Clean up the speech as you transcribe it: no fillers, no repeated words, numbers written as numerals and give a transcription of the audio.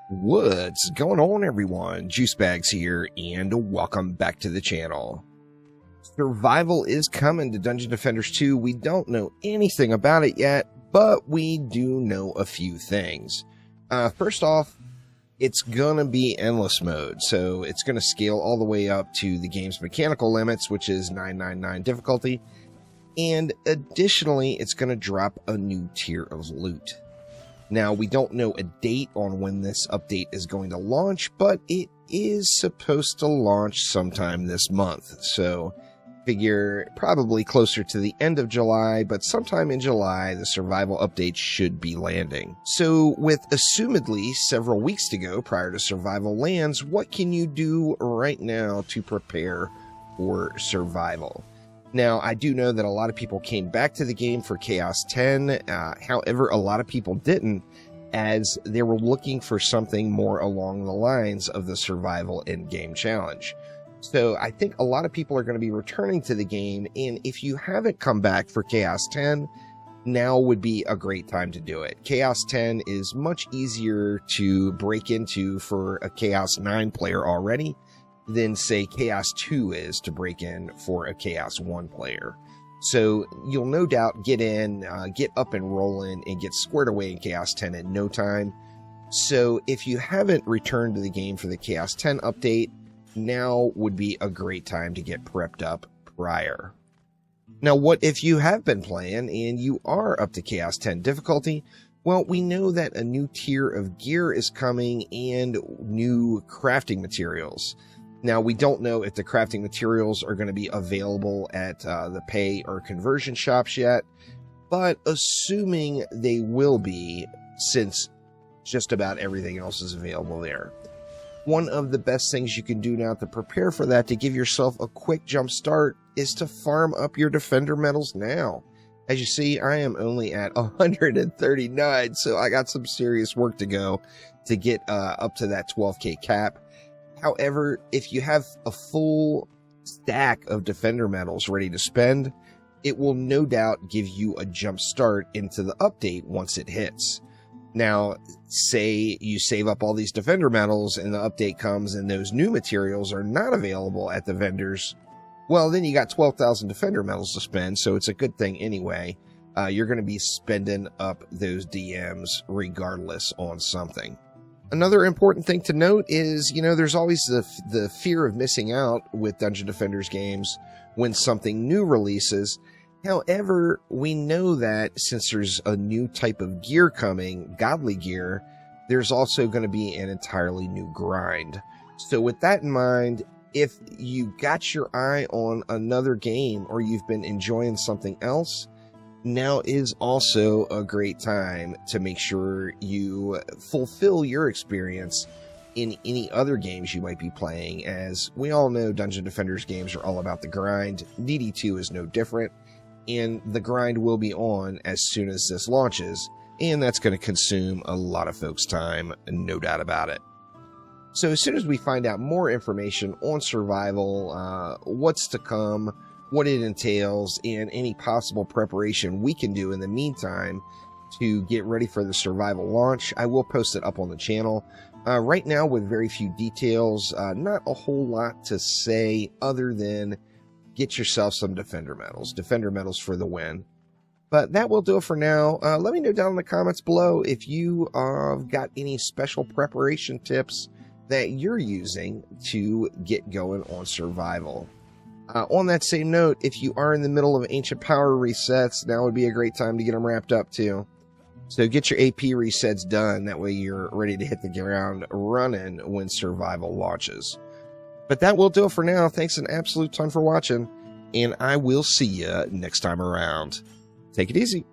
What's going on, everyone? Juicebags here, and welcome back to the channel. Survival is coming to Dungeon Defenders 2. We don't know anything about it yet, but we do know a few things. First off, it's gonna be endless mode, so it's gonna scale all the way up to the game's mechanical limits, which is 999 difficulty, and additionally, it's gonna drop a new tier of loot. Now, we don't know a date on when this update is going to launch, but it is supposed to launch sometime this month. So, figure probably closer to the end of July, but sometime in July, the survival update should be landing. So, with assumedly several weeks to go prior to survival lands, what can you do right now to prepare for survival? Now, I do know that a lot of people came back to the game for Chaos 10. However, a lot of people didn't, as they were looking for something more along the lines of the survival end-game challenge. So I think a lot of people are going to be returning to the game, and if you haven't come back for Chaos 10, now would be a great time to do it. Chaos 10 is much easier to break into for a Chaos 9 player already than, say, Chaos 2 is to break in for a Chaos 1 player. So you'll no doubt get in, get up and rolling, and get squared away in Chaos 10 in no time. So if you haven't returned to the game for the Chaos 10 update, now would be a great time to get prepped up prior. Now, what if you have been playing and you are up to Chaos 10 difficulty? Well, we know that a new tier of gear is coming and new crafting materials. Now, we don't know if the crafting materials are going to be available at the pay or conversion shops yet, but assuming they will be, since just about everything else is available there. One of the best things you can do now to prepare for that, to give yourself a quick jump start, is to farm up your Defender medals now. As you see, I am only at 139, so I got some serious work to go to get up to that 12k cap. However, if you have a full stack of Defender medals ready to spend, it will no doubt give you a jump start into the update once it hits. Now, say you save up all these Defender medals and the update comes and those new materials are not available at the vendors, well, then you got 12,000 Defender medals to spend, so it's a good thing anyway. You're going to be spending up those DMs regardless on something. Another important thing to note is, there's always the fear of missing out with Dungeon Defenders games when something new releases. However, we know that since there's a new type of gear coming, godly gear, there's also going to be an entirely new grind. So with that in mind, if you got your eye on another game or you've been enjoying something else, now is also a great time to make sure you fulfill your experience in any other games you might be playing. As we all know, Dungeon Defenders games are all about the grind. DD2 is no different, and the grind will be on as soon as this launches, and that's going to consume a lot of folks' time, no doubt about it. So as soon as we find out more information on survival, what's to come, what it entails, and any possible preparation we can do in the meantime to get ready for the survival launch, I will post it up on the channel. Right now, with very few details, not a whole lot to say other than get yourself some Defender medals for the win. But that will do it for now. Let me know down in the comments below if you got any special preparation tips that you're using to get going on survival. On that same note, if you are in the middle of Ancient Power resets, now would be a great time to get them wrapped up too. So get your AP resets done, that way you're ready to hit the ground running when survival launches. But that will do it for now. Thanks an absolute ton for watching, and I will see you next time around. Take it easy.